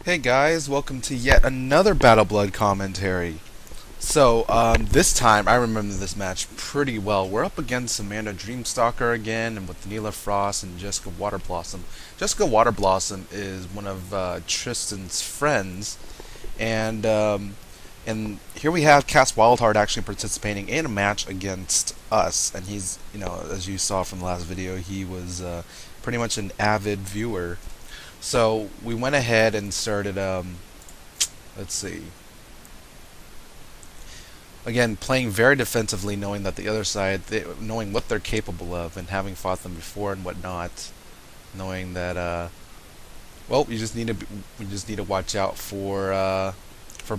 Hey guys, welcome to yet another Battleblood commentary. This time I remember this match pretty well. We're up against Amanda Dreamstalker again, and with Neela Frost and Jessica Waterblossom. Jessica Waterblossom is one of Tristan's friends, and and here we have Cass Wildheart actually participating in a match against us, and he's, as you saw from the last video, he was pretty much an avid viewer. So we went ahead and started, let's see, again, playing very defensively, knowing that the other side, knowing what they're capable of, and having fought them before and whatnot, knowing that, well, we just need to watch out for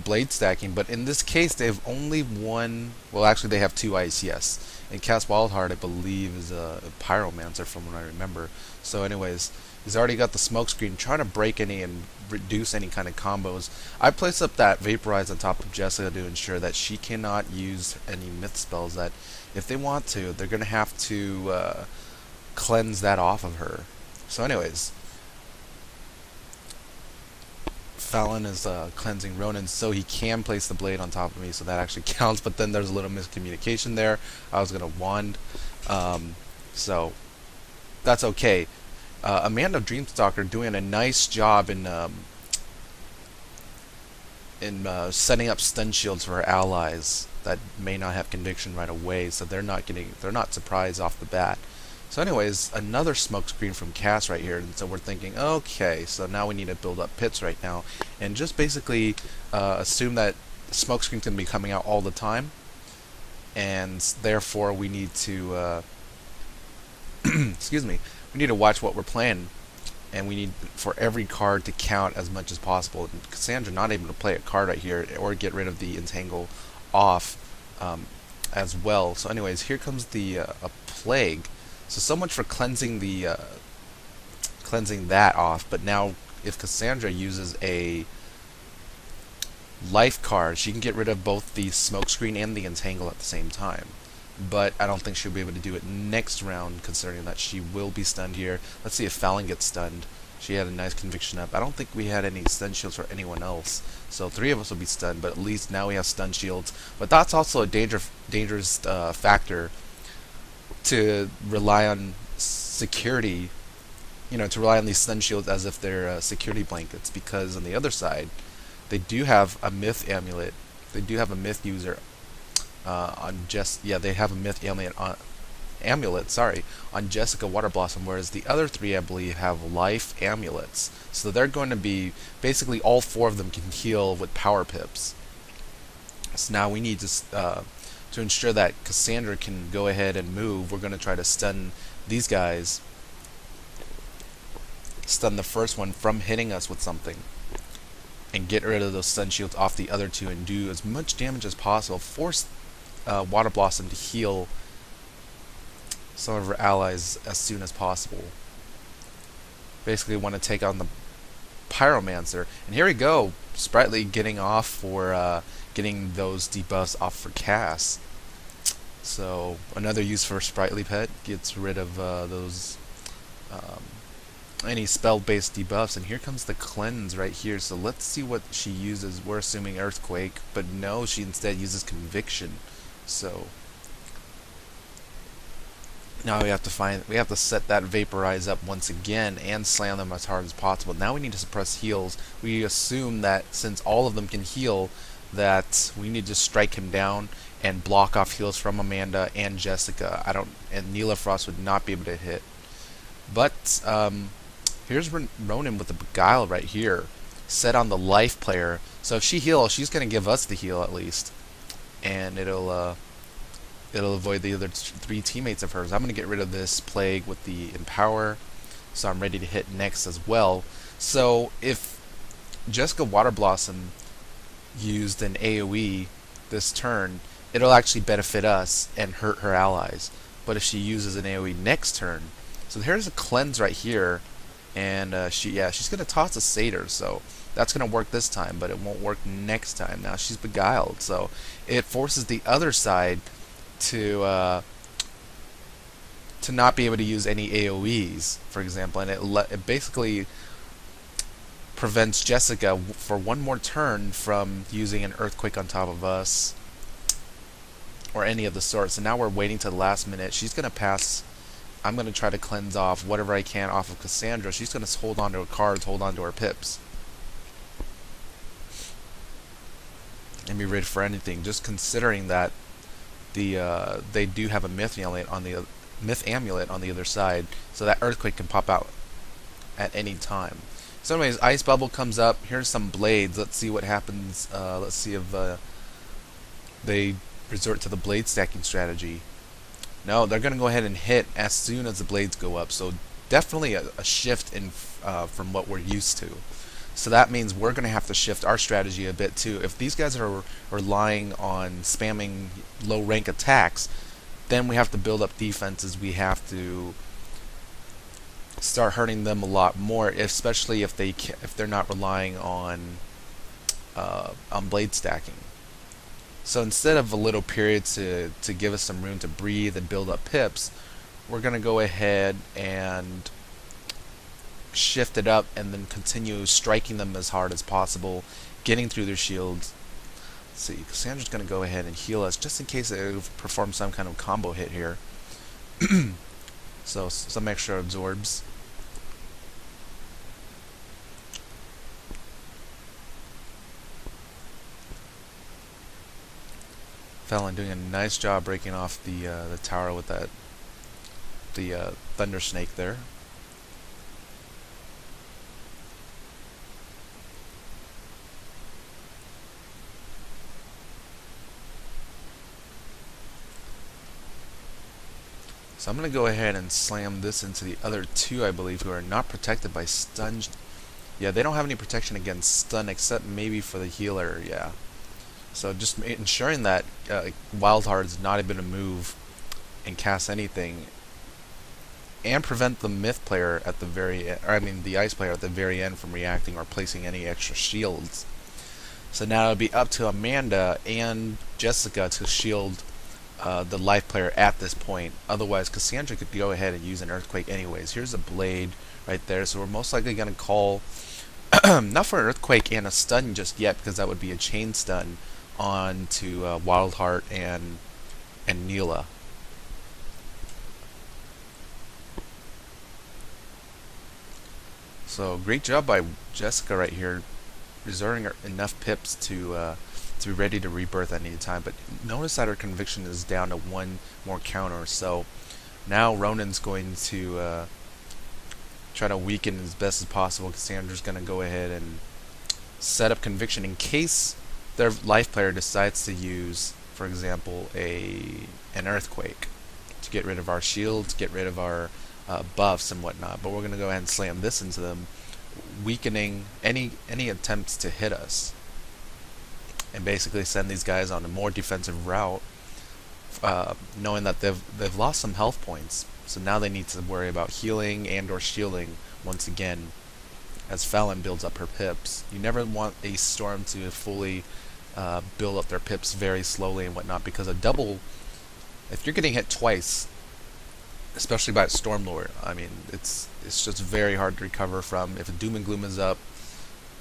blade stacking. But in this case, they have only one. Well, actually, they have two ICS. And Cass Wildheart, I believe, is a pyromancer from what I remember. So, anyways, he's already got the smoke screen, trying to break any and reduce any kind of combos. I placed up that vaporize on top of Jessica to ensure that she cannot use any myth spells. That if they want to, they're gonna have to cleanse that off of her. So, anyways. Fallon is cleansing Ronan so he can place the blade on top of me, so that actually counts, but then there's a little miscommunication there. I was going to wand, so that's okay. Amanda Dreamstalker doing a nice job in setting up stun shields for her allies that may not have conviction right away, so they're not surprised off the bat. So anyways, another smoke screen from Cass right here, and so we're thinking, okay, so now we need to build up pits right now, and just basically assume that the smoke screen's going to be coming out all the time, and therefore we need to, excuse me, we need to watch what we're playing, and we need for every card to count as much as possible. And Cassandra not able to play a card right here, or get rid of the entangle off as well. So anyways, here comes the a plague. So much for cleansing the cleansing that off. But now, if Cassandra uses a life card, she can get rid of both the smokescreen and the entangle at the same time. But I don't think she'll be able to do it next round, considering that she will be stunned here. Let's see if Fallon gets stunned. She had a nice conviction up. I don't think we had any stun shields for anyone else, so three of us will be stunned. But at least now we have stun shields. But that's also a dangerous factor, to rely on security, to rely on these stun shields as if they're security blankets, because on the other side, they do have a myth amulet. They do have a myth user they have a myth amulet, sorry, on Jessica Waterblossom, whereas the other three, I believe, have life amulets. So they're going to be, basically all four of them can heal with power pips. So now we need to ensure that Cassandra can go ahead and move. We're going to try to stun these guys, stun the first one from hitting us with something, and get rid of those stun shields off the other two, and do as much damage as possible. Force Waterblossom to heal some of her allies as soon as possible. Basically want to take on the pyromancer, and here we go, Sprightly getting off for getting those debuffs off for Cass. So another use for Sprightly Pet, gets rid of those any spell-based debuffs, and here comes the cleanse right here. So let's see what she uses. We're assuming Earthquake, but no, she instead uses Conviction. So now we have to set that vaporize up once again and slam them as hard as possible. Now we need to suppress heals. We assume that since all of them can heal, that we need to strike him down and block off heals from Amanda and Jessica. And Neela Frost would not be able to hit. But here's Ronan with the Beguile right here, set on the life player. So if she heals, she's going to give us the heal at least, and it'll avoid the other three teammates of hers. I'm going to get rid of this plague with the Empower, so I'm ready to hit next as well. So if Jessica Waterblossom used an AoE this turn, it'll actually benefit us and hurt her allies. But if she uses an AoE next turn, so here's a cleanse right here, and she's going to toss a satyr, so that's going to work this time, but it won't work next time. Now she's beguiled, so it forces the other side to not be able to use any AoEs, for example, and it basically prevents Jessica for one more turn from using an earthquake on top of us or any of the sorts. So now we're waiting to the last minute. She's going to pass. I'm going to try to cleanse off whatever I can off of Cassandra. She's going to hold on to her cards, hold on to her pips, and be ready for anything. Just considering that they do have a myth amulet on the other side, so that earthquake can pop out at any time. So anyways, ice bubble comes up. Here's some blades. Let's see what happens. Let's see if they resort to the blade stacking strategy. No, they're going to go ahead and hit as soon as the blades go up. So definitely a shift in from what we're used to. So that means we're going to have to shift our strategy a bit too. If these guys are relying on spamming low rank attacks, then we have to build up defenses. We have to start hurting them a lot more, especially if they're not relying on blade stacking. So instead of a little period to give us some room to breathe and build up pips, we're going to go ahead and shift it up and then continue striking them as hard as possible, getting through their shields. Let's see, Cassandra's going to go ahead and heal us just in case they perform some kind of combo hit here. So some extra absorbs. Fallon doing a nice job breaking off the tower with the thunder snake there. So I'm going to go ahead and slam this into the other two, I believe, who are not protected by stun. Yeah, they don't have any protection against stun except maybe for the healer, yeah. So just ensuring that Wildheart is not able to move and cast anything, and prevent the myth player at the the ice player at the very end from reacting or placing any extra shields. So now it'll be up to Amanda and Jessica to shield the life player at this point. Otherwise, Cassandra could go ahead and use an earthquake anyways. Here's a blade right there, so we're most likely going to call not for an earthquake and a stun just yet, because that would be a chain stun on to Wildheart and Neela. So great job by Jessica right here, reserving enough pips to be ready to rebirth at any time. But notice that her conviction is down to one more counter. So now Ronan's going to try to weaken as best as possible. Cassandra's going to go ahead and set up conviction in case their life player decides to use, for example, an earthquake to get rid of our shields, get rid of our buffs and whatnot. But we're going to go ahead and slam this into them, weakening any attempts to hit us, and basically send these guys on a more defensive route, knowing that they've lost some health points. So now they need to worry about healing and or shielding once again as Fallon builds up her pips. You never want a storm to fully build up their pips very slowly and whatnot, because if you're getting hit twice, especially by a Stormlord, I mean, it's just very hard to recover from. If a Doom and Gloom is up,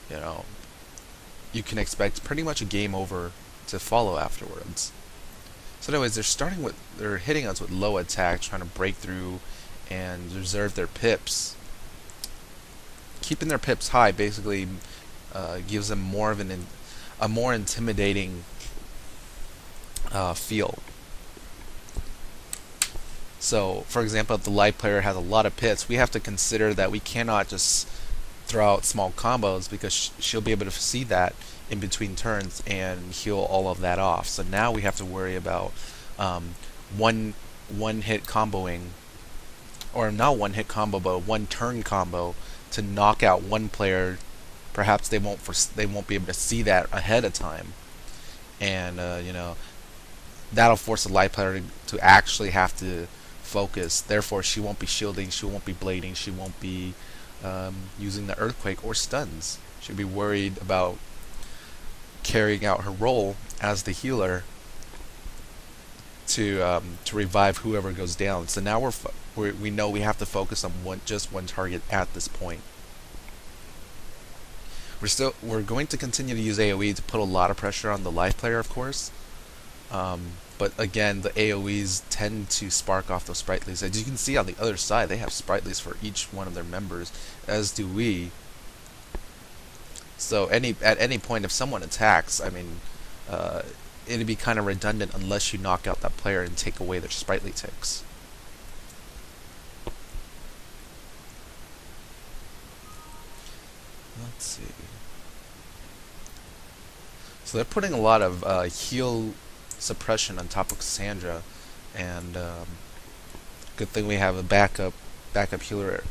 you know, you can expect pretty much a game over to follow afterwards. So anyways, they're hitting us with low attack, trying to break through and reserve their pips. Keeping their pips high basically gives them more of a more intimidating feel. So, for example, if the light player has a lot of pips, we have to consider that we cannot just throw out small combos, because she'll be able to see that in between turns and heal all of that off. So now we have to worry about one hit comboing, or not one hit combo, but one turn combo to knock out one player. Perhaps they won't be able to see that ahead of time, and you know, that'll force the light player to actually have to focus. Therefore, she won't be shielding, she won't be blading, she won't be using the earthquake or stuns. She'll be worried about carrying out her role as the healer to revive whoever goes down. So now we know we have to focus on just one target at this point. We're going to continue to use AoE to put a lot of pressure on the life player, of course. But again, the AoEs tend to spark off those spritelys. As you can see on the other side, they have spritelys for each one of their members, as do we. So at any point, if someone attacks, I mean, it'd be kind of redundant unless you knock out that player and take away their sprightly ticks. Let's see. So they're putting a lot of heal suppression on top of Cassandra, and good thing we have a backup healer.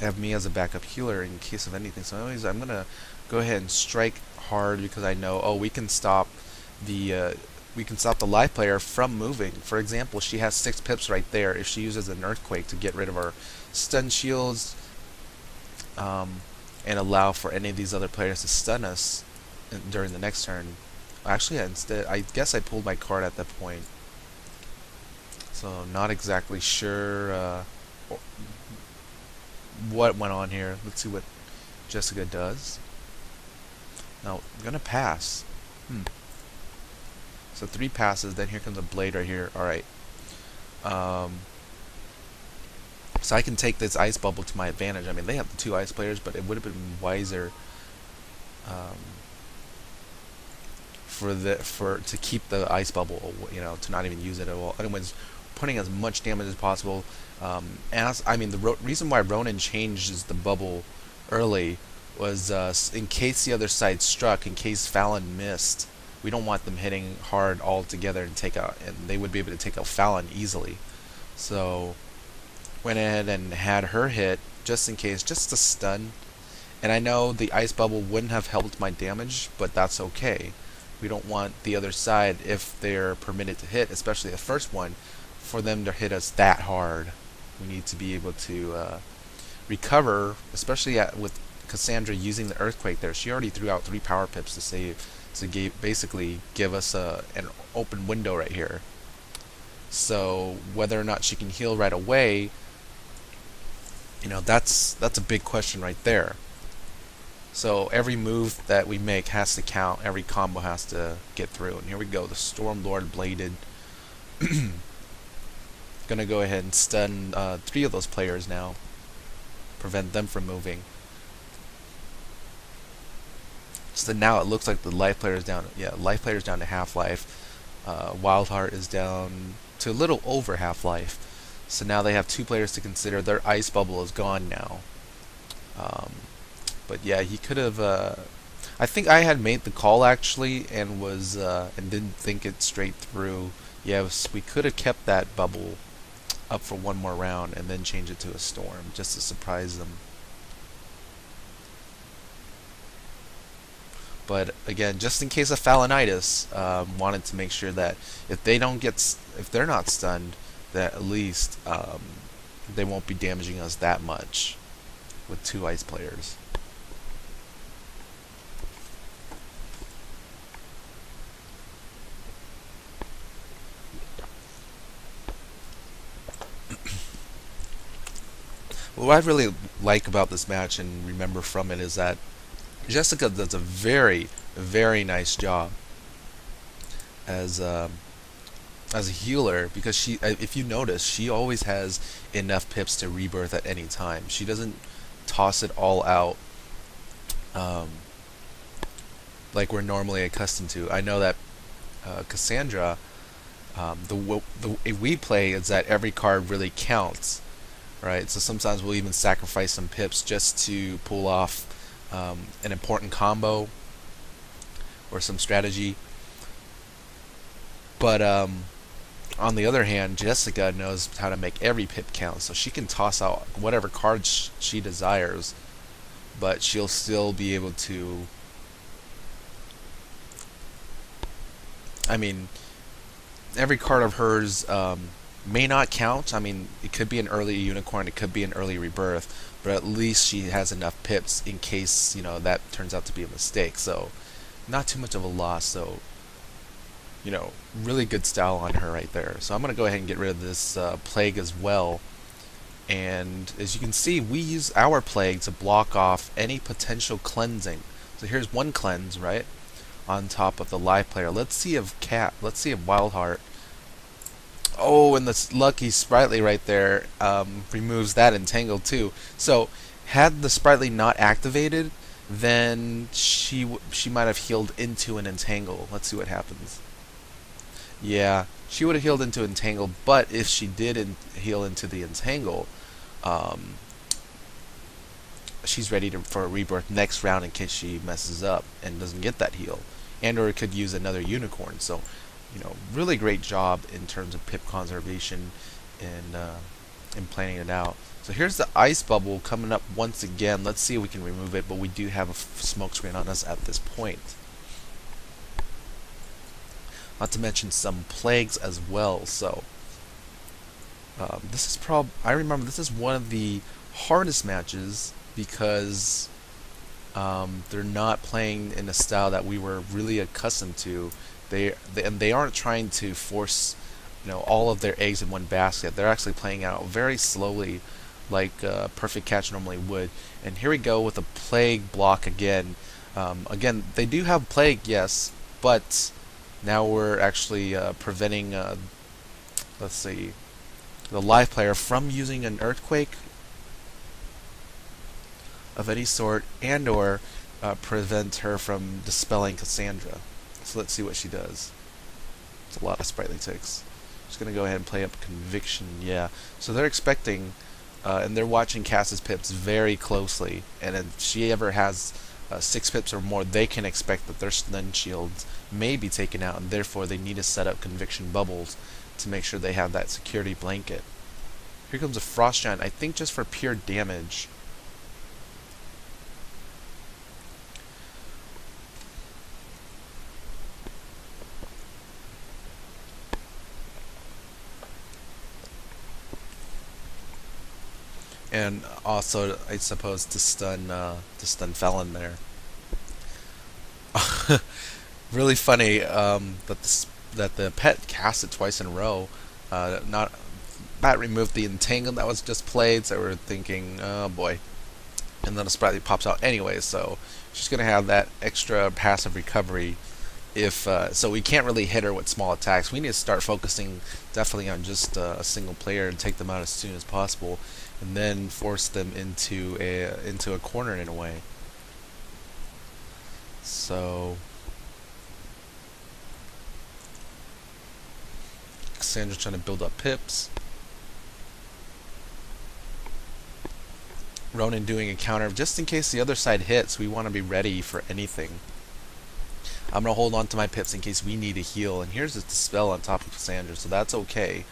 I have me as a backup healer in case of anything. So anyways, I'm gonna go ahead and strike hard because I know we can stop the life player from moving. For example, she has 6 pips right there. If she uses an earthquake to get rid of our stun shields, and allow for any of these other players to stun us during the next turn. Actually, instead, I guess I pulled my card at that point. So, not exactly sure what went on here. Let's see what Jessica does. Now, I'm going to pass. So, 3 passes, then here comes a blade right here. Alright. So I can take this ice bubble to my advantage. I mean, they have the 2 ice players, but it would have been wiser to keep the ice bubble, to not even use it at all. Anyways, putting as much damage as possible. The reason why Ronan changes the bubble early was in case the other side struck, in case Fallon missed. We don't want them hitting hard all together and they would be able to take out Fallon easily. So went ahead and had her hit just in case, just to stun. And I know the ice bubble wouldn't have helped my damage, but that's okay. We don't want the other side, if they're permitted to hit, especially the first one, for them to hit us that hard. We need to be able to recover, especially with Cassandra using the earthquake there. She already threw out 3 power pips to save, to basically give us an open window right here. So whether or not she can heal right away, that's a big question right there. So every move that we make has to count. Every combo has to get through. And here we go. The Stormlord bladed. Gonna go ahead and stun 3 of those players now. Prevent them from moving. So now it looks like the life player is down. Yeah, life player is down to half-life. Wildheart is down to a little over half-life. So now they have 2 players to consider. Their ice bubble is gone now. But yeah, he could have. I think I had made the call actually, and didn't think it straight through. Yeah, we could have kept that bubble up for 1 more round and then change it to a storm just to surprise them. But again, just in case of Fallonitis, wanted to make sure that if they're not stunned, that at least they won't be damaging us that much with 2 ice players. What I really like about this match and remember from it is that Jessica does a very, very nice job as a healer, because she, if you notice, she always has enough pips to rebirth at any time. She doesn't toss it all out like we're normally accustomed to. I know that Cassandra, the way we play is that every card really counts, right? So sometimes we'll even sacrifice some pips just to pull off an important combo or some strategy. But on the other hand, Jessica knows how to make every pip count, so she can toss out whatever cards she desires, but she'll still be able to. I mean, every card of hers may not count. I mean, it could be an early unicorn, it could be an early rebirth, but at least she has enough pips in case, that turns out to be a mistake. So, not too much of a loss. So, really good style on her right there. So I'm going to go ahead and get rid of this plague as well. And as you can see, we use our plague to block off any potential cleansing. So here's one cleanse, right, on top of the live player. Let's see if Wildheart. Oh, and this lucky Sprightly right there removes that entangle too. So had the Sprightly not activated, then she might have healed into an entangle. Let's see what happens. Yeah, she would have healed into entangle, but if she did heal into the entangle, she's ready for a rebirth next round in case she messes up and doesn't get that heal, and or could use another unicorn. So, really great job in terms of pip conservation and in planning it out. So here's the ice bubble coming up once again. Let's see if we can remove it, but we do have a smoke screen on us at this point. Not to mention some plagues as well. So this is I remember this is one of the hardest matches because they're not playing in a style that we were really accustomed to. They aren't trying to force all of their eggs in one basket. They're actually playing out very slowly, like Perfect Catch normally would. And here we go with a plague block again. Again, they do have plague, yes, but now we're actually preventing, let's see, the live player from using an earthquake of any sort, and or prevent her from dispelling Cassandra. So let's see what she does. It's a lot of sprightly ticks. Just gonna go ahead and play up Conviction. Yeah. So they're expecting, and they're watching Cass's pips very closely. And if she ever has 6 pips or more, they can expect that their stun shields may be taken out, and therefore they need to set up Conviction bubbles to make sure they have that security blanket. Here comes a Frost Giant, I think just for pure damage. And also, I suppose, to stun Fallon there. Really funny that the pet cast it twice in a row. Bat removed the entangle that was just played, so we're thinking, oh boy. And then a sprightly pops out anyway, so she's gonna have that extra passive recovery. So we can't really hit her with small attacks. We need to start focusing definitely on just a single player and take them out as soon as possible, and then force them into a corner in a way. So Cassandra's trying to build up pips. Ronan doing a counter just in case the other side hits. We want to be ready for anything. I'm going to hold on to my pips in case we need a heal. And here's a dispel on top of Cassandra, so that's okay.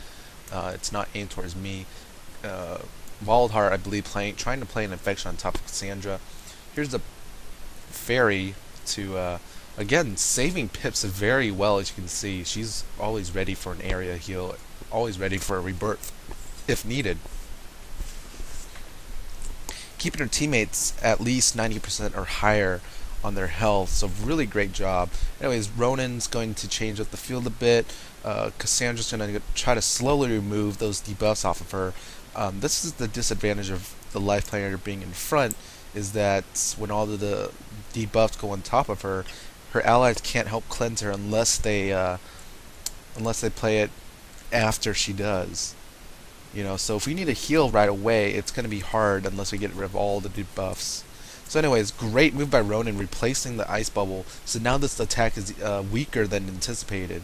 It's not aimed towards me. Wildheart, I believe, trying to play an infection on top of Cassandra. Here's the fairy to, again, saving pips very well, as you can see. She's always ready for an area heal, always ready for a rebirth if needed. Keeping her teammates at least 90% or higher on their health, so really great job. Anyways, Ronan's going to change up the field a bit. Cassandra's going to try to slowly remove those debuffs off of her. This is the disadvantage of the life player being in front, is that when all of the debuffs go on top of her, her allies can't help cleanse her unless they play it after she does. So if we need a heal right away, it's going to be hard unless we get rid of all the debuffs. So anyways, great move by Ronan replacing the ice bubble. So now this attack is weaker than anticipated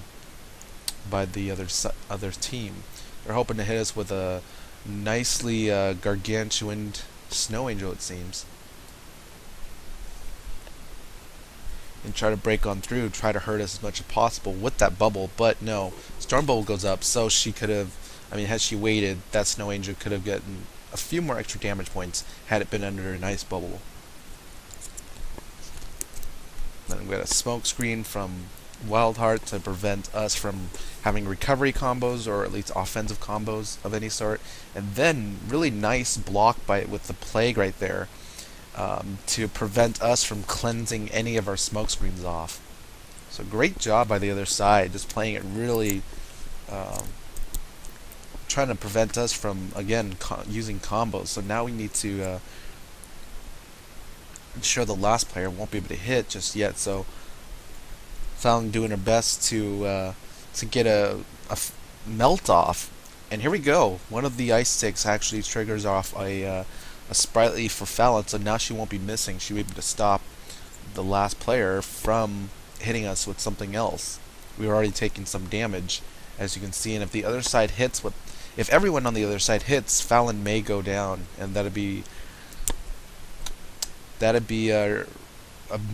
by the other team. They're hoping to hit us with a nicely gargantuan snow angel, it seems, and try to break on through, try to hurt us as much as possible with that bubble. But no, storm bubble goes up, so she could have, had she waited, that snow angel could have gotten a few more extra damage points had it been under an ice bubble. Then we got a smoke screen from Wildheart to prevent us from having recovery combos, or at least offensive combos of any sort. And then really nice block with the plague right there, to prevent us from cleansing any of our smoke screens off. So great job by the other side, just playing it really trying to prevent us from, again, using combos. So now we need to ensure the last player won't be able to hit just yet. So Fallon doing her best to get a melt off. And here we go. One of the ice sticks actually triggers off a sprightly for Fallon, so now she won't be missing. She'll be able to stop the last player from hitting us with something else. We're already taking some damage, as you can see, and if the other side hits with, if everyone on the other side hits, Fallon may go down, and that'd be a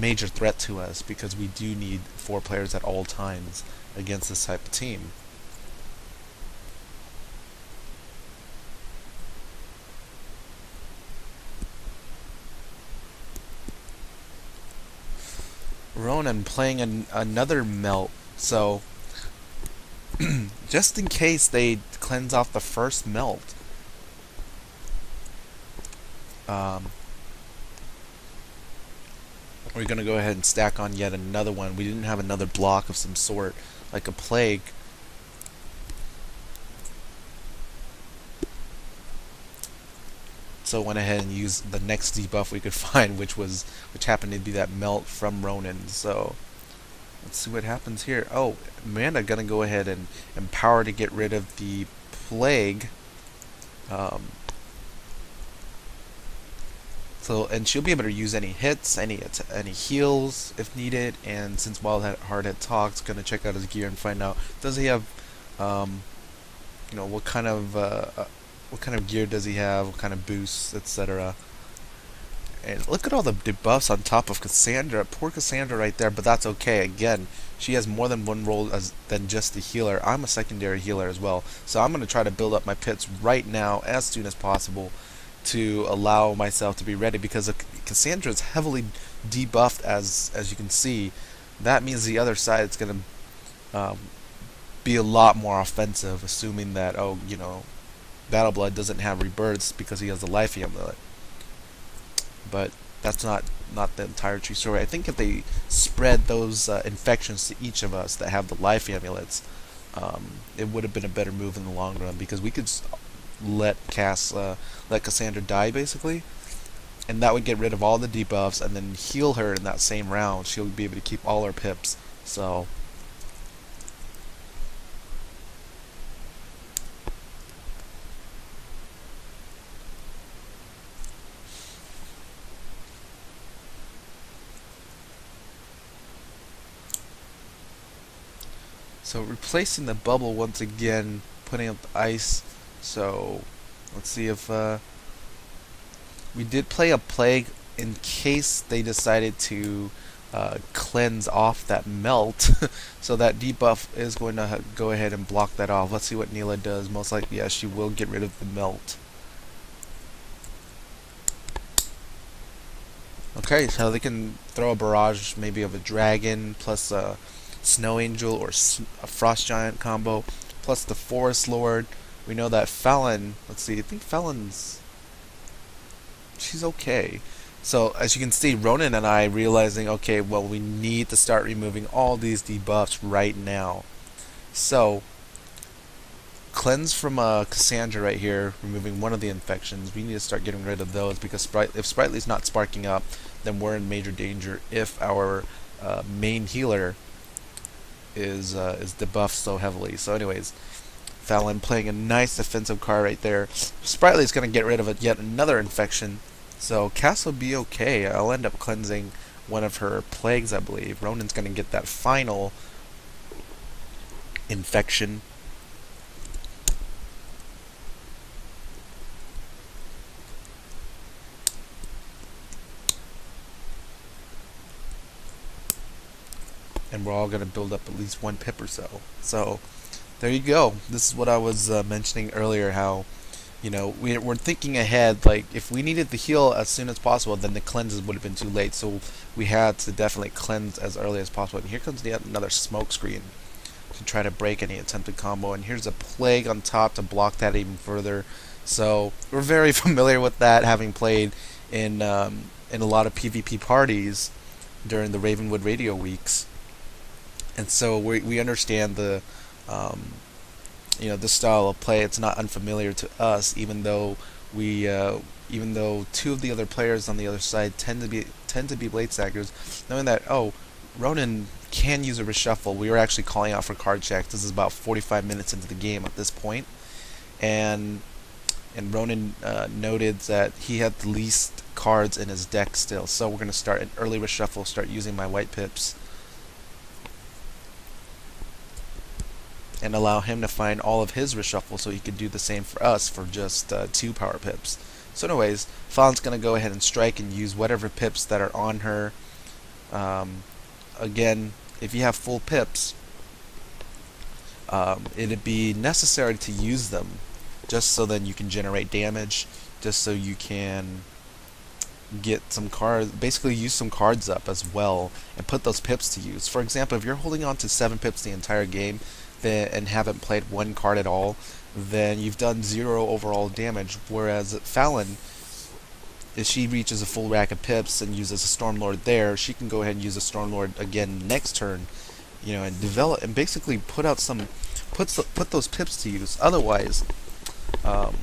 major threat to us, because we do need 4 players at all times against this type of team. Ronan playing another melt, so just in case they cleanse off the first melt, we're going to go ahead and stack on yet another one. We didn't have another block of some sort, like a plague. So went ahead and used the next debuff we could find, which happened to be that melt from Ronan. So let's see what happens here. Oh, Amanda gonna go ahead and empower to get rid of the plague. And she'll be able to use any hits, any heals if needed. And since Wildheart had talked, gonna check out his gear and find out, does he have, what kind of gear does he have, what kind of boosts, etc. And look at all the debuffs on top of Cassandra. Poor Cassandra right there, but that's okay. Again, she has more than one role than just the healer. I'm a secondary healer as well, so I'm going to try to build up my pits right now as soon as possible to allow myself to be ready, because Cassandra is heavily debuffed, as you can see. That means the other side is going to be a lot more offensive, assuming that, Battleblood doesn't have rebirths because he has the life amulet. But that's not the entire true story. I think if they spread those infections to each of us that have the life amulets, it would have been a better move in the long run, because we could let Cassandra die basically, and that would get rid of all the debuffs and then heal her in that same round. She'll be able to keep all her pips. So replacing the bubble once again, putting up the ice. So let's see if we did play a plague in case they decided to cleanse off that melt. So that debuff is going to go ahead and block that off. Let's see what Neela does. Most likely, yes, she will get rid of the melt. Okay, so they can throw a barrage maybe of a dragon plus a Snow Angel or a Frost Giant combo, plus the Forest Lord. We know that Fallon, let's see, I think she's okay. So as you can see, Ronan and I realizing, okay, well, we need to start removing all these debuffs right now. So cleanse from Cassandra right here, removing one of the infections. We need to start getting rid of those, because if Sprightly's not sparking up, then we're in major danger if our main healer is debuffed so heavily. So anyways, Fallon playing a nice defensive card right there. Sprightly's going to get rid of yet another infection, so Cass will be okay. I'll end up cleansing one of her plagues, I believe. Ronan's going to get that final infection. And we're all going to build up at least 1 pip or so. So there you go. This is what I was mentioning earlier, how we're thinking ahead. Like, if we needed the heal as soon as possible, then the cleanses would have been too late. So we had to definitely cleanse as early as possible. And here comes yet another smoke screen to try to break any attempted combo. And here's a plague on top to block that even further. So we're very familiar with that, having played in a lot of PvP parties during the Ravenwood Radio weeks. And so we understand the this style of play, it's not unfamiliar to us, even though two of the other players on the other side tend to be blade stackers, knowing that, oh, Ronan can use a reshuffle. We were actually calling out for card checks. This is about 45 minutes into the game at this point, and Ronan noted that he had the least cards in his deck still. So we're going to start an early reshuffle, start using my white pips, and allow him to find all of his reshuffle so he could do the same for us for just 2 power pips. So anyways, Fallon's going to go ahead and strike and use whatever pips that are on her. Again, if you have full pips, it'd be necessary to use them just so then you can generate damage, just so you can get some cards, basically use some cards up as well, and put those pips to use. For example, if you're holding on to 7 pips the entire game and haven't played 1 card at all, then you've done 0 overall damage, whereas Fallon, if she reaches a full rack of pips and uses a Stormlord there, she can go ahead and use a Stormlord again next turn, and develop and basically put those pips to use. Otherwise, and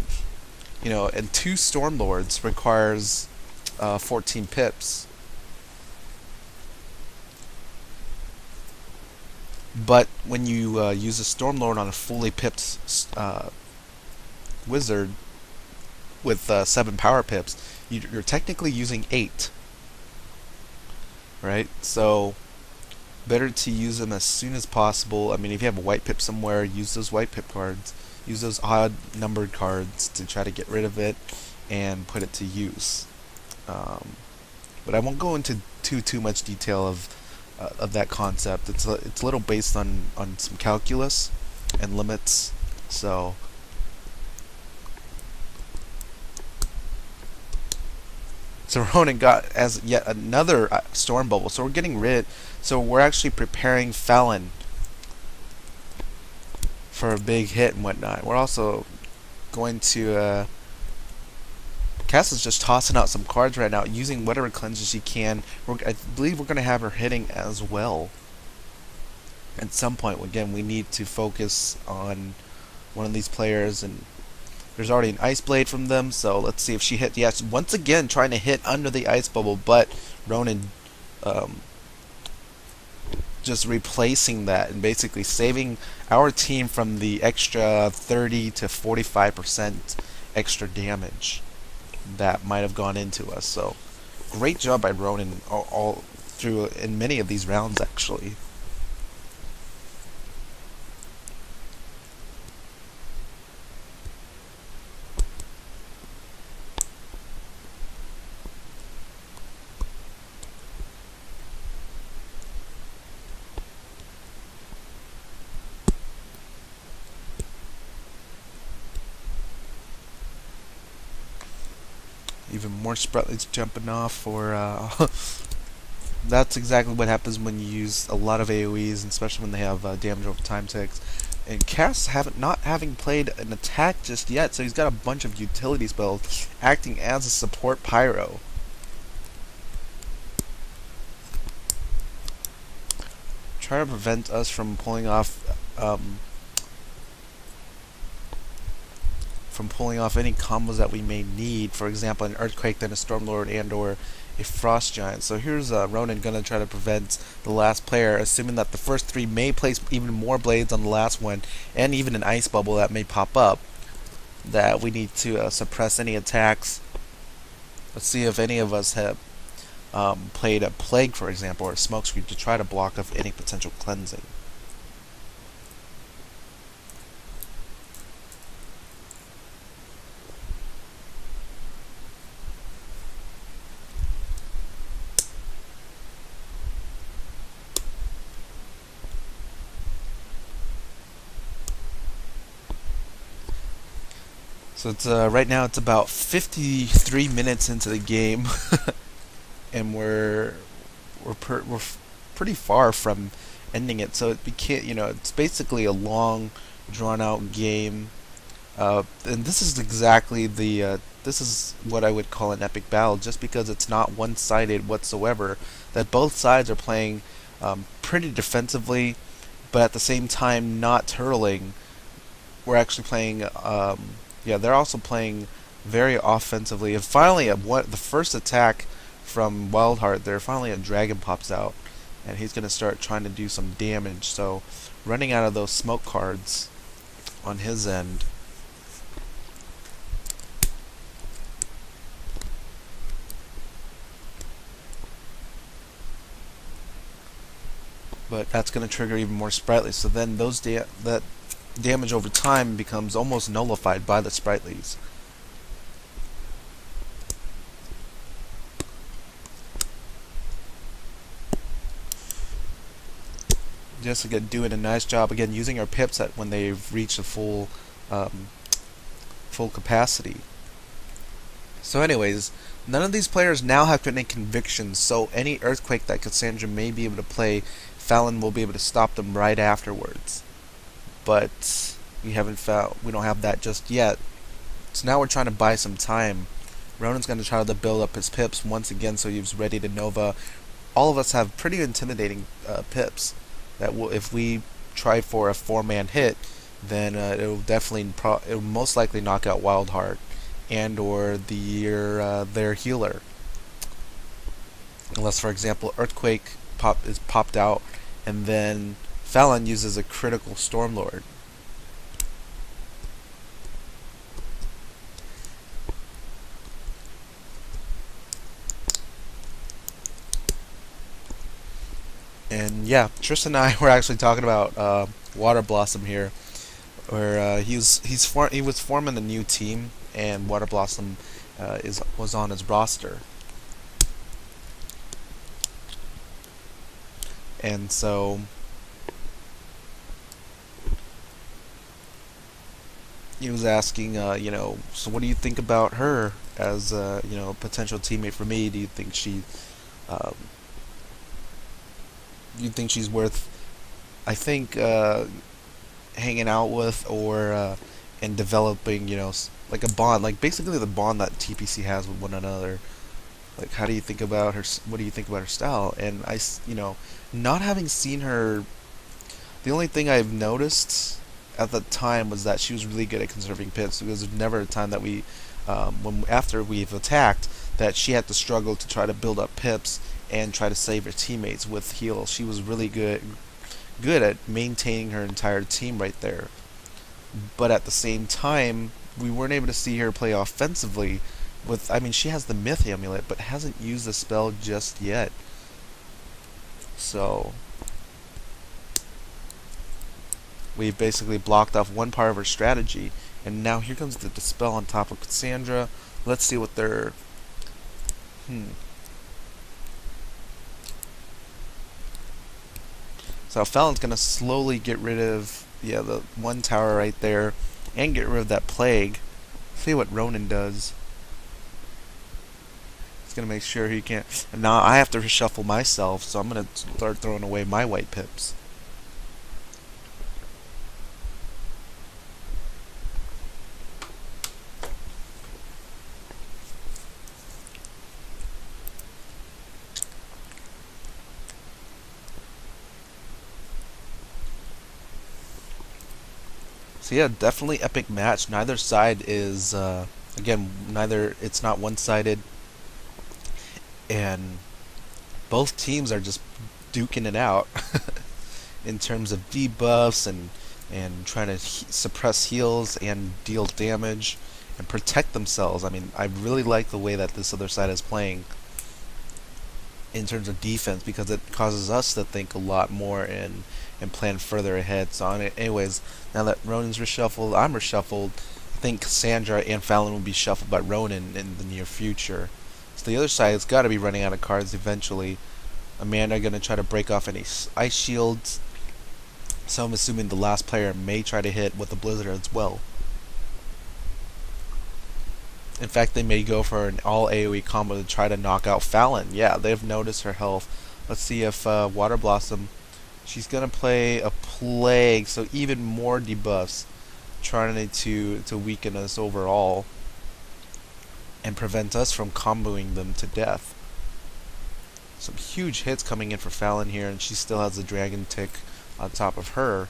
2 Stormlords requires 14 pips. But when you use a Stormlord on a fully pipped wizard with 7 power pips, you're technically using 8. Right? So better to use them as soon as possible. I mean, if you have a white pip somewhere, use those white pip cards. Use those odd numbered cards to try to get rid of it and put it to use. But I won't go into too much detail of that concept. It's a little based on some calculus and limits. So Ronan got as yet another storm bubble. So we're getting rid. So we're actually preparing Fallon for a big hit and whatnot. We're also going to Cass is just tossing out some cards right now, using whatever cleanses she can. I believe we're going to have her hitting as well. At some point, again, we need to focus on one of these players, and there's already an Ice Blade from them, so let's see if she hit. Yes, once again, trying to hit under the ice bubble, but Ronan just replacing that and basically saving our team from the extra 30 to 45% extra damage that might have gone into us. So great job by Ronan all through in many of these rounds, actually. Even more Sproutlets jumping off, or that's exactly what happens when you use a lot of AoEs, and especially when they have damage over time ticks. And Cass not having played an attack just yet, so he's got a bunch of utility spells acting as a support pyro. Try to prevent us from pulling off any combos that we may need. For example, an Earthquake, then a Stormlord, and/or a Frost Giant. So here's Ronan gonna try to prevent the last player, assuming that the first 3 may place even more blades on the last one, and even an Ice Bubble that may pop up. That we need to suppress any attacks. Let's see if any of us have played a Plague, for example, or a Smokescreen to try to block off any potential cleansing. So it's right now it's about 53 minutes into the game, and we're pretty far from ending it. So it became, it's basically a long, drawn-out game, and this is exactly this is what I would call an epic battle, just because it's not one-sided whatsoever. That both sides are playing pretty defensively, but at the same time not turtling we're actually playing. Yeah, they're also playing very offensively. And finally, the first attack from Wildheart, there finally a dragon pops out, and he's gonna start trying to do some damage. So, running out of those smoke cards on his end. But that's going to trigger even more sprightlies. So then that damage over time becomes almost nullified by the sprightlies. Jessica doing a nice job again using our pips at when they've reached a full capacity. So anyways, none of these players now have any convictions, so any earthquake that Cassandra may be able to play, Fallon will be able to stop them right afterwards. But we don't have that just yet. So now we're trying to buy some time. Ronan's going to try to build up his pips once again so he's ready to Nova. All of us have pretty intimidating pips that if we try for a 4-man hit, then it'll most likely knock out Wildheart and or their healer. Unless, for example, Earthquake is popped out, and then Fallon uses a critical Stormlord. And yeah, Tristan and I were actually talking about Waterblossom here, where he was forming a new team, and Waterblossom was on his roster. And so he was asking, so what do you think about her as a potential teammate for me? Do you think she's worth, I think, hanging out with, or and developing, like a bond, like basically the bond that TPC has with one another. Like, how do you think about her? What do you think about her style? And not having seen her, the only thing I've noticed at the time was that she was really good at conserving pips, because there's never a time that after we've attacked, that she had to struggle to try to build up pips and try to save her teammates with heals. She was really good at maintaining her entire team right there. But at the same time, we weren't able to see her play offensively. She has the Myth Amulet, but hasn't used the spell just yet. So we've basically blocked off one part of her strategy, and now here comes the Dispel on top of Cassandra. Let's see what they're... So Fallon's going to slowly get rid of the one tower right there, and get rid of that plague. See what Ronan does. He's going to make sure he can't... And now I have to reshuffle myself, so I'm going to start throwing away my white pips. So yeah, definitely epic match. Neither side is, it's not one-sided, and both teams are just duking it out in terms of debuffs and trying to suppress heals and deal damage and protect themselves. I really like the way that this other side is playing in terms of defense, because it causes us to think a lot more and plan further ahead. So anyways, now that Ronan's reshuffled, I'm reshuffled. I think Cassandra and Fallon will be shuffled by Ronan in the near future. So the other side has got to be running out of cards eventually. Amanda going to try to break off any ice shields. So I'm assuming the last player may try to hit with the Blizzard as well. In fact, they may go for an all AoE combo to try to knock out Fallon. Yeah, they've noticed her health. Let's see if Waterblossom... She's going to play a Plague, so even more debuffs, trying to weaken us overall and prevent us from comboing them to death. Some huge hits coming in for Fallon here, and she still has the Dragon Tick on top of her.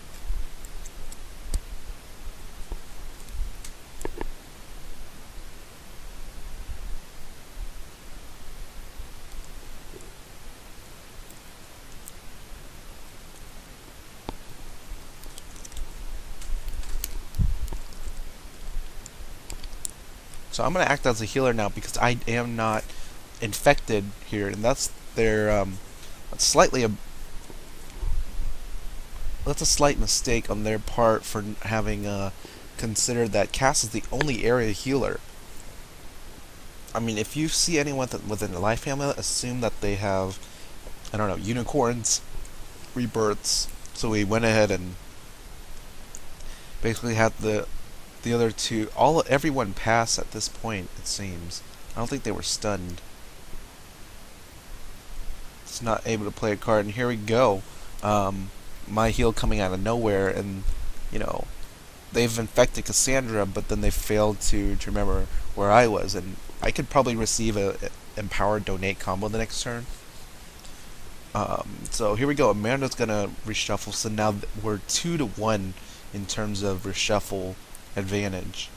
So I'm going to act as a healer now because I am not infected here, and that's their that's slightly that's a slight mistake on their part for having considered that Cass is the only area healer. I mean, if you see anyone within the life family, assume that they have, I don't know, unicorns, rebirths. So we went ahead and basically had the other two, everyone pass at this point, it seems. I don't think they were stunned. It's not able to play a card, and here we go. My heal coming out of nowhere, and you know, they've infected Cassandra, but then they failed to remember where I was, and I could probably receive a empowered donate combo the next turn. So here we go. Amanda's gonna reshuffle, so now we're 2-1 in terms of reshuffle advantage.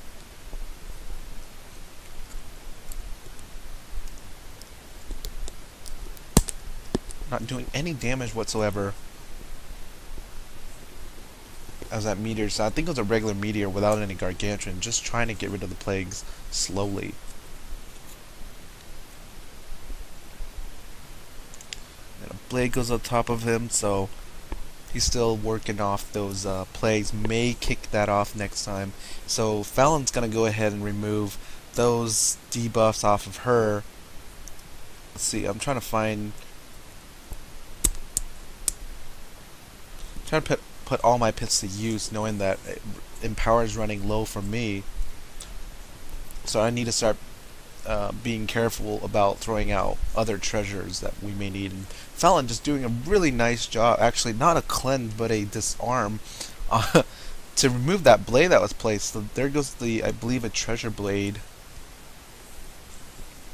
Not doing any damage whatsoever as that meteor. So I think it was a regular meteor without any gargantuan, just trying to get rid of the plagues slowly. And a blade goes on top of him, so he's still working off those plagues. May kick that off next time. So Fallon's gonna go ahead and remove those debuffs off of her. Let's see, I'm trying to put all my pits to use, knowing that Empower is running low for me. So I need to start being careful about throwing out other treasures that we may need. And Fallon just doing a really nice job, actually not a cleanse but a disarm, to remove that blade that was placed. So there goes the, I believe, a treasure blade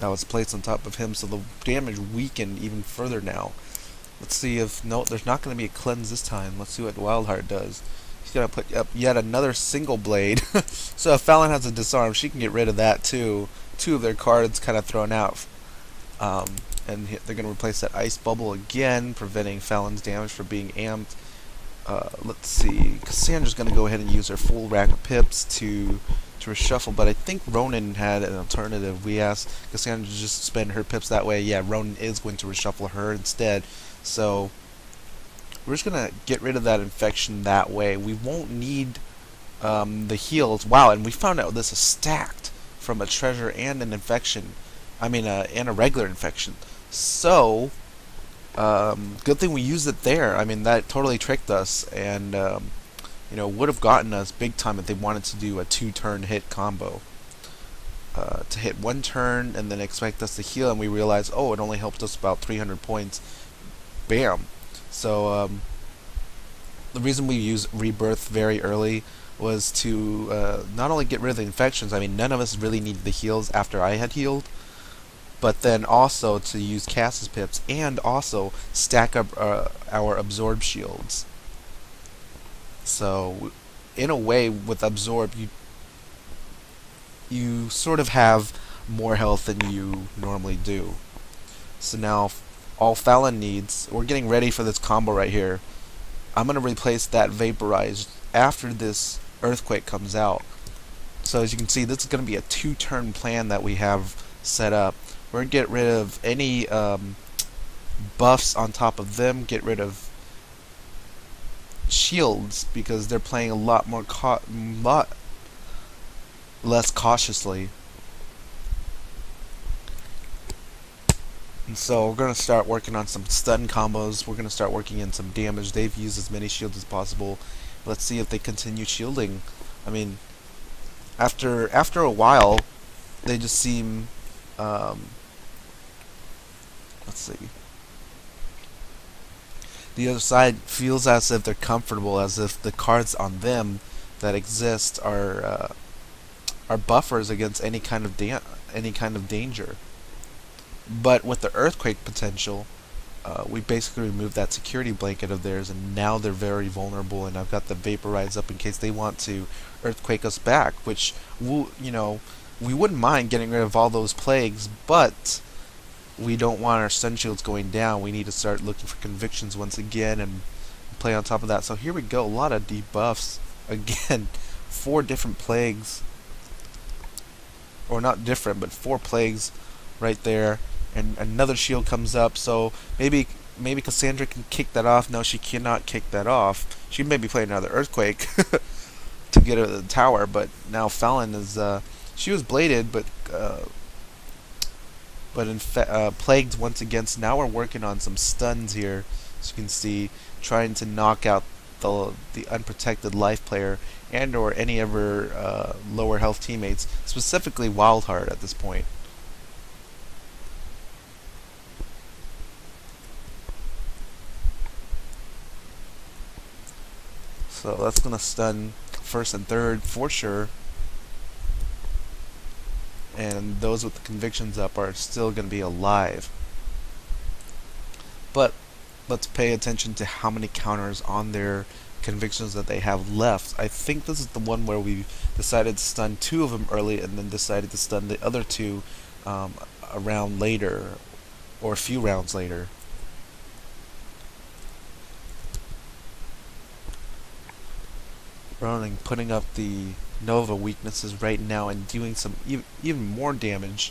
that was placed on top of him, so the damage weakened even further now. Let's see if, no, there's not going to be a cleanse this time. Let's see what Wildheart does. He's going to put up yet another single blade. So if Fallon has a disarm, she can get rid of that too. Two of their cards kind of thrown out. And they're going to replace that ice bubble again, preventing Fallon's damage from being amped. Let's see, Cassandra's going to go ahead and use her full rack of pips to reshuffle, but I think Ronan had an alternative. We asked Cassandra to just spend her pips that way. Yeah, Ronan is going to reshuffle her instead. So we're just going to get rid of that infection that way. We won't need the heals. Wow, and we found out this is stacked from a treasure and an infection. I mean, and a regular infection. So, good thing we used it there. I mean, that totally tricked us, and you know, would have gotten us big time if they wanted to do a 2-turn hit combo. To hit 1 turn and then expect us to heal, and we realized, oh, it only helped us about 300 points. Bam. So the reason we used Rebirth very early was to not only get rid of the infections. I mean, none of us really needed the heals after I had healed, but then also to use Cass's pips and also stack up our absorb shields. So in a way, with absorb, you sort of have more health than you normally do. So now all Fallon needs, we're getting ready for this combo right here. I'm going to replace that Vaporized after this Earthquake comes out. So as you can see, this is going to be a 2-turn plan that we have set up. We're going to get rid of any buffs on top of them, get rid of shields because they're playing a lot less cautiously. And so we're going to start working on some stun combos. We're going to start working in some damage. They've used as many shields as possible. Let's see if they continue shielding. I mean, after a while, they just seem let's see. The other side feels as if they're comfortable, as if the cards on them that exist are buffers against any kind of danger. But with the Earthquake potential, we basically removed that security blanket of theirs, and now they're very vulnerable. And I've got the Vaporize up in case they want to Earthquake us back, which you know, we wouldn't mind getting rid of all those plagues, but we don't want our stun shields going down. We need to start looking for convictions once again and play on top of that. So here we go, a lot of debuffs again. 4 different plagues. or not different, but 4 plagues right there, and another shield comes up. So maybe Cassandra can kick that off. No, she cannot kick that off. She may be playing another earthquake to get her to the tower, but now Fallon is she was bladed, but plagued once again. So now we're working on some stuns here, as you can see, trying to knock out the unprotected life player and or any of her lower health teammates, specifically Wildheart at this point. So that's gonna stun first and third for sure. And those with the convictions up are still going to be alive. But let's pay attention to how many counters on their convictions that they have left. I think this is the one where we decided to stun 2 of them early and then decided to stun the other 2 a round later, or a few rounds later. Ronan putting up the Nova weaknesses right now and doing some even more damage.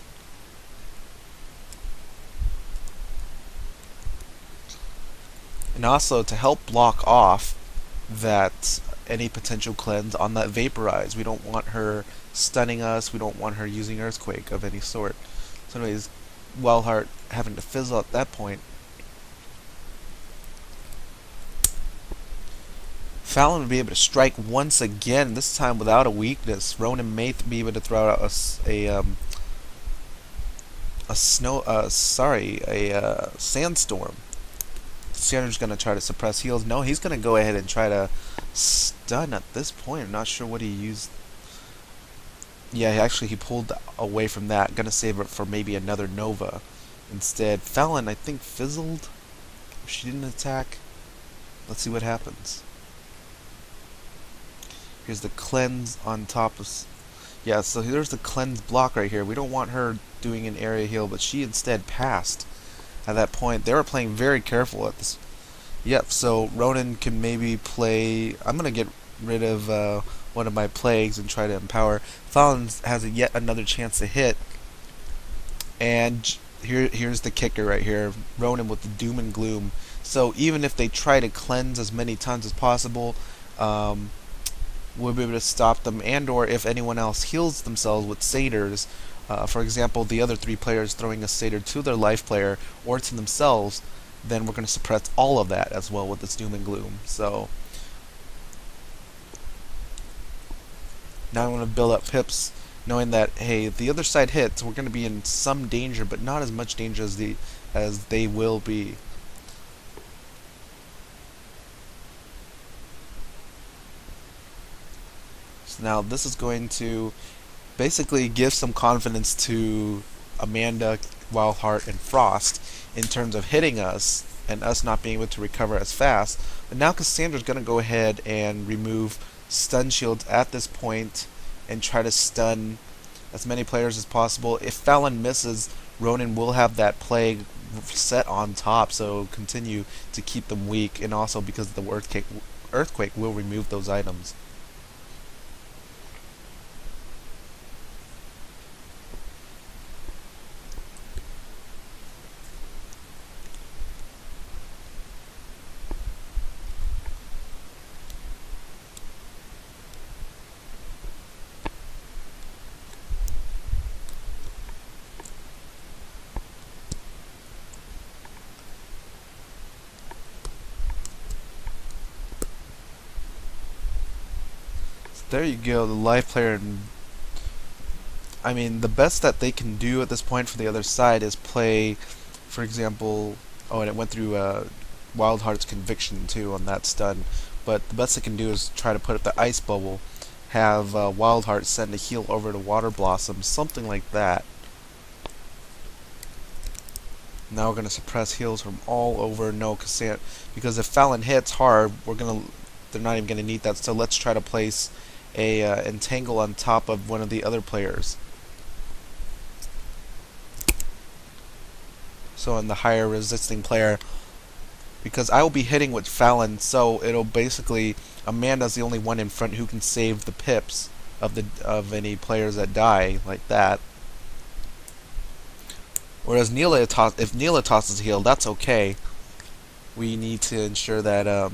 And also to help block off that any potential cleanse on that Vaporize. We don't want her stunning us, we don't want her using Earthquake of any sort. So anyways, Wildheart having to fizzle at that point. Fallon would be able to strike once again, this time without a weakness. Ronan may be able to throw out a sandstorm. Cassandra's gonna try to suppress heals. No, he's gonna go ahead and try to stun at this point. I'm not sure what he used. Yeah, actually he pulled away from that. Gonna save it for maybe another Nova instead. Fallon, I think, fizzled. She didn't attack. Let's see what happens. Here's the cleanse on top of... Yeah, so here's the cleanse block right here. We don't want her doing an area heal, but she instead passed at that point. They were playing very careful at this. Yep, so Ronan can maybe play... I'm going to get rid of one of my plagues and try to empower. Fallon has yet another chance to hit. And here's the kicker right here. Ronan with the Doom and Gloom. So even if they try to cleanse as many times as possible... we'll be able to stop them, and or if anyone else heals themselves with satyrs, for example, the other 3 players throwing a satyr to their life player or to themselves, then we're going to suppress all of that as well with this Doom and Gloom. So now I want to build up pips, knowing that, hey, if the other side hits, we're going to be in some danger, but not as much danger as they will be. Now this is going to basically give some confidence to Amanda, Wildheart, and Frost in terms of hitting us and us not being able to recover as fast. But now Cassandra's going to go ahead and remove stun shields at this point and try to stun as many players as possible. If Fallon misses, Ronan will have that plague set on top, so continue to keep them weak, and also because the earthquake will remove those items. There you go, the life player. I mean, the best that they can do at this point for the other side is play, for example, oh, and it went through Wildheart's conviction too on that stun, but the best they can do is try to put up the ice bubble, have Wildheart send a heal over to Waterblossom, something like that. Now we're going to suppress heals from all over. No, Cassandra, because if Fallon hits hard, they're not even going to need that, so let's try to place a entangle on top of one of the other players. So on the higher resisting player, because I will be hitting with Fallon, so it'll basically, Amanda's the only one in front who can save the pips. of any players that die like that. Whereas if Neela tosses a heal, that's okay. We need to ensure that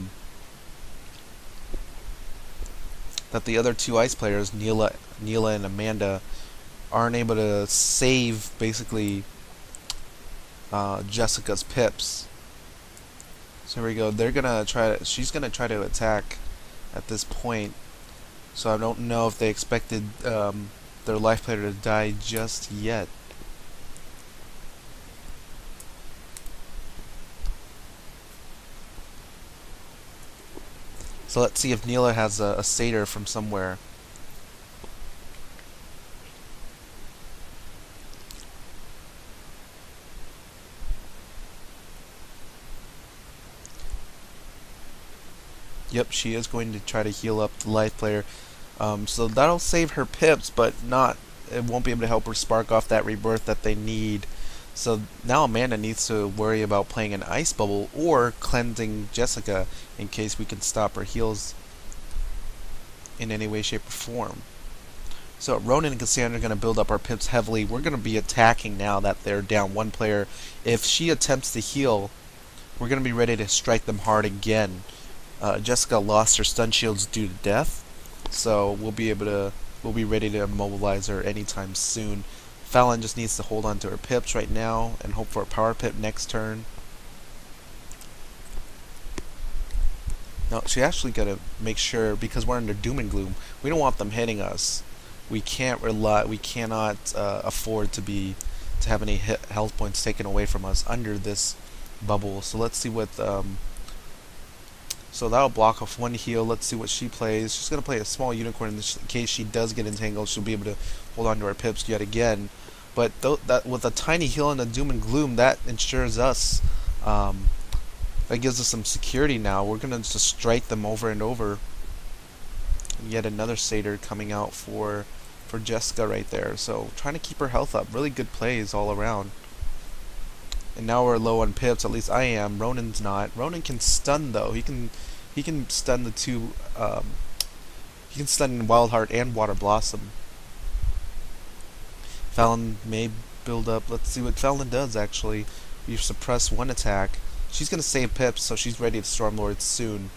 that the other two ice players, Neela and Amanda, aren't able to save basically Jessica's pips. So here we go. She's gonna try to attack at this point. So I don't know if they expected their life player to die just yet. So let's see if Neela has a satyr from somewhere. Yep, she is going to try to heal up the life player. So that'll save her pips, but it won't be able to help her spark off that rebirth that they need. So now Amanda needs to worry about playing an ice bubble or cleansing Jessica in case we can stop her heals in any way, shape, or form. So Ronan and Cassandra are going to build up our pips heavily. We're going to be attacking now that they're down one player. If she attempts to heal, we're going to be ready to strike them hard again. Jessica lost her stun shields due to death, so we'll be ready to immobilize her anytime soon. Fallon just needs to hold on to her pips right now and hope for a power pip next turn. No, she actually got to make sure, because we're under doom and gloom, we don't want them hitting us. We cannot afford to have any health points taken away from us under this bubble. So let's see what so that'll block off one heal. Let's see what she plays. She's going to play a small unicorn in case she does get entangled. She'll be able to hold on to her pips yet again. But that with a tiny heal and a doom and gloom, that ensures us, that gives us some security now. We're going to just strike them over and over. Yet another satyr coming out for Jessica right there. So trying to keep her health up. Really good plays all around. And now we're low on pips. At least I am. Ronan's not. Ronan can stun though. He can stun the two. He can stun Wildheart and Waterblossom. Fallon may build up. Let's see what Fallon does actually. We've suppressed one attack. She's gonna save pips, so she's ready to Stormlord soon.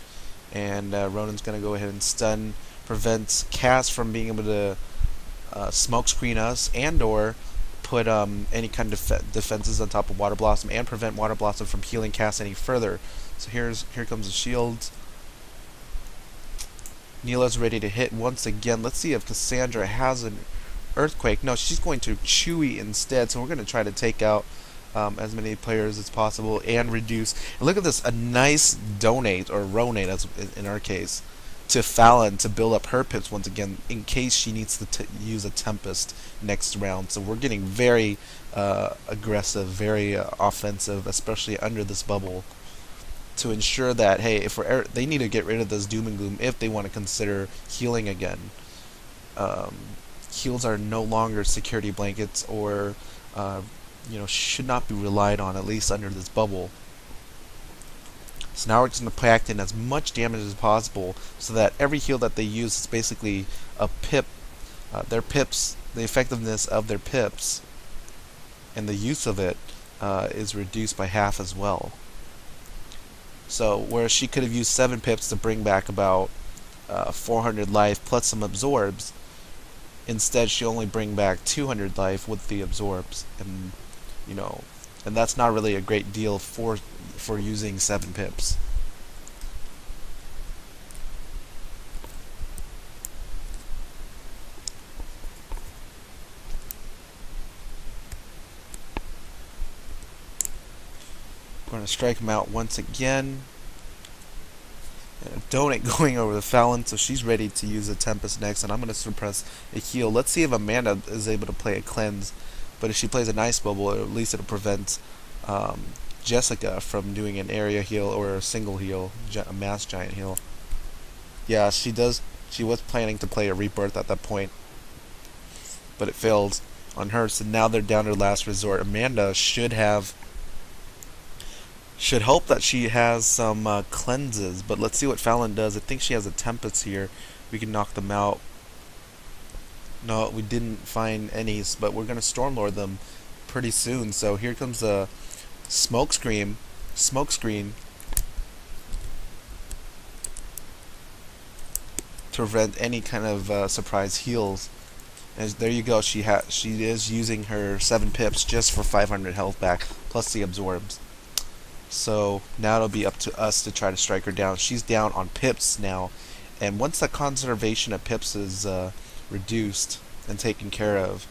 And Ronan's gonna go ahead and stun, prevent Cass from being able to smokescreen us, and/or put any kind of defenses on top of Waterblossom, and prevent Waterblossom from healing Cass any further. So here comes the shield. Neela's ready to hit once again. Let's see if Cassandra has an Earthquake. No, she's going to Chewy instead. So we're going to try to take out as many players as possible and reduce. And look at this, a nice donate, or ronate as in our case, to Fallon to build up her pips once again in case she needs to use a Tempest next round. So we're getting very aggressive, very offensive, especially under this bubble, to ensure that, hey, if they need to get rid of this doom and gloom if they want to consider healing again. Heals are no longer security blankets, or should not be relied on, at least under this bubble. So now we're just going to pack in as much damage as possible, so that every heal that they use is basically a pip. Their pips, the effectiveness of their pips, and the use of it is reduced by half as well. So whereas she could have used 7 pips to bring back about 400 life plus some absorbs, instead she only bring back 200 life with the absorbs, and and that's not really a great deal for using 7 pips. We're going to strike him out once again. Donate going over the Fallon, so she's ready to use a Tempest next, and I'm going to suppress a heal. Let's see if Amanda is able to play a cleanse, but if she plays an ice bubble, at least it'll prevent Jessica from doing an area heal or a single heal, a mass giant heal. Yeah, she does. She was planning to play a rebirth at that point, but it failed on her, so now they're down to last resort. Amanda should hope that she has some cleanses, but let's see what Fallon does. I think she has a Tempest here. We can knock them out. No, we didn't find any, but we're gonna Stormlord them pretty soon. So here comes a smoke screen to prevent any kind of surprise heals. And there you go. She is using her 7 pips just for 500 health back, plus the absorbs. So now it'll be up to us to try to strike her down. She's down on pips now, and once that conservation of pips is reduced and taken care of,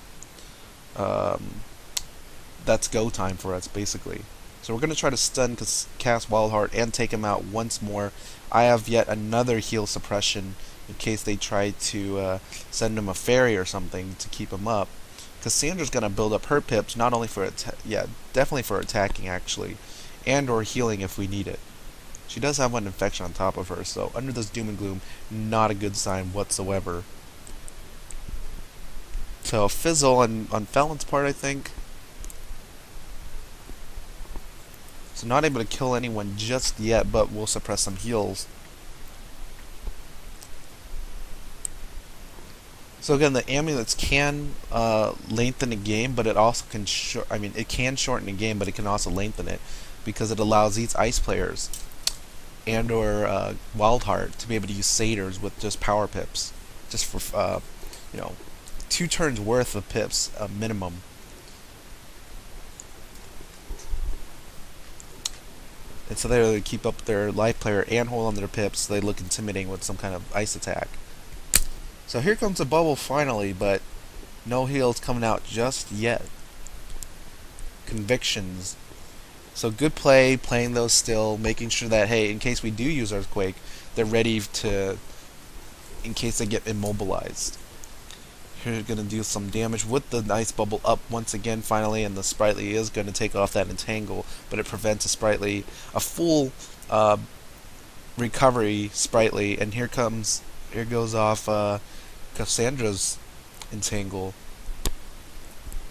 that's go time for us basically. So we're going to try to stun cast Wildheart and take him out once more. I have yet another heal suppression in case they try to send him a fairy or something to keep him up. Cassandra's going to build up her pips, not only for definitely for attacking actually, and or healing if we need it. She does have one infection on top of her, so under this doom and gloom, not a good sign whatsoever. So fizzle on Fallon's part, I think. So not able to kill anyone just yet, but we'll suppress some heals. So again, the amulets can lengthen a game, but it also can it can shorten a game, but it can also lengthen it because it allows these ice players and or Wildheart to be able to use satyrs with just power pips, just for 2 turns worth of pips minimum. And so they keep up their life player and hold on to their pips so they look intimidating with some kind of ice attack. So here comes the bubble finally, but no heals coming out just yet. Convictions. So good play, playing those still, making sure that, hey, in case we do use Earthquake, they're ready to, in case they get immobilized. Here going to do some damage with the ice bubble up once again finally, and the Sprightly is going to take off that entangle, but it prevents a full recovery Sprightly, and here goes off Cassandra's entangle.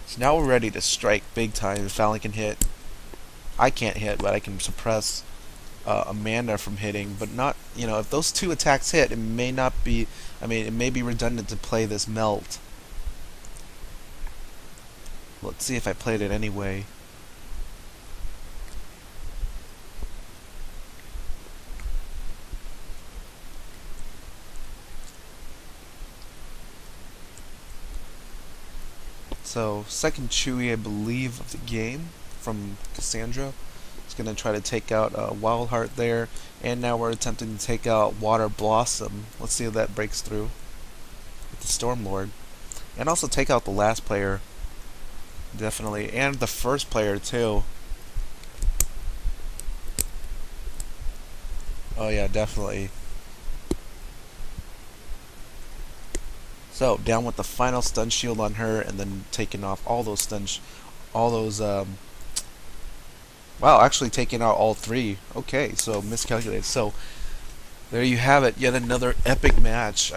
So now we're ready to strike big time. Fallon can hit. I can't hit, but I can suppress Amanda from hitting, but not, if those 2 attacks hit, it may not be, it may be redundant to play this melt. Let's see if I played it anyway. So, second Chewy, I believe, of the game from Cassandra. It's going to try to take out Wildheart there, and now we're attempting to take out Waterblossom. Let's see if that breaks through with the Stormlord. And also take out the last player, definitely, and the first player too. Oh yeah, definitely. So down with the final stun shield on her, and then taking off all those wow, actually taking out all 3. Okay, so miscalculated. So there you have it, yet another epic match.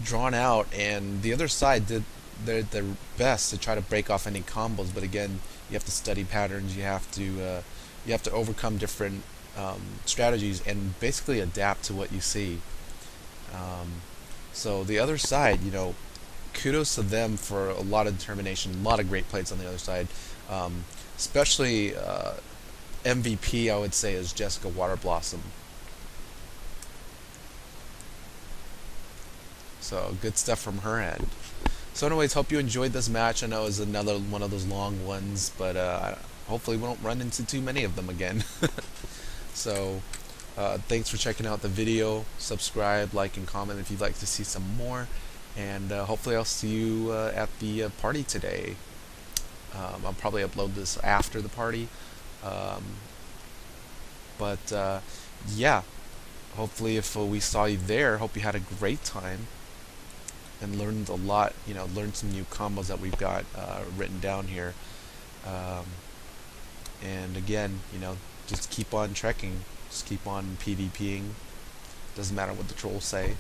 Drawn out, and the other side did their best to try to break off any combos. But again, you have to study patterns. You have to overcome different strategies and basically adapt to what you see. So the other side, kudos to them for a lot of determination, a lot of great plays on the other side. Especially MVP, I would say, is Jessica Waterblossom. So good stuff from her end. So anyways, hope you enjoyed this match. I know it was another one of those long ones, but hopefully we don't run into too many of them again. So thanks for checking out the video. Subscribe, like, and comment if you'd like to see some more. And hopefully I'll see you at the party today. I'll probably upload this after the party. Yeah, hopefully if we saw you there, hope you had a great time and learned a lot, learned some new combos that we've got written down here. And again, just keep on trekking, just keep on PvPing. Doesn't matter what the trolls say.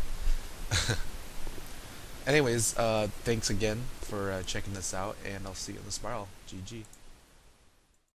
Anyways, thanks again for checking this out, and I'll see you in the spiral. GG.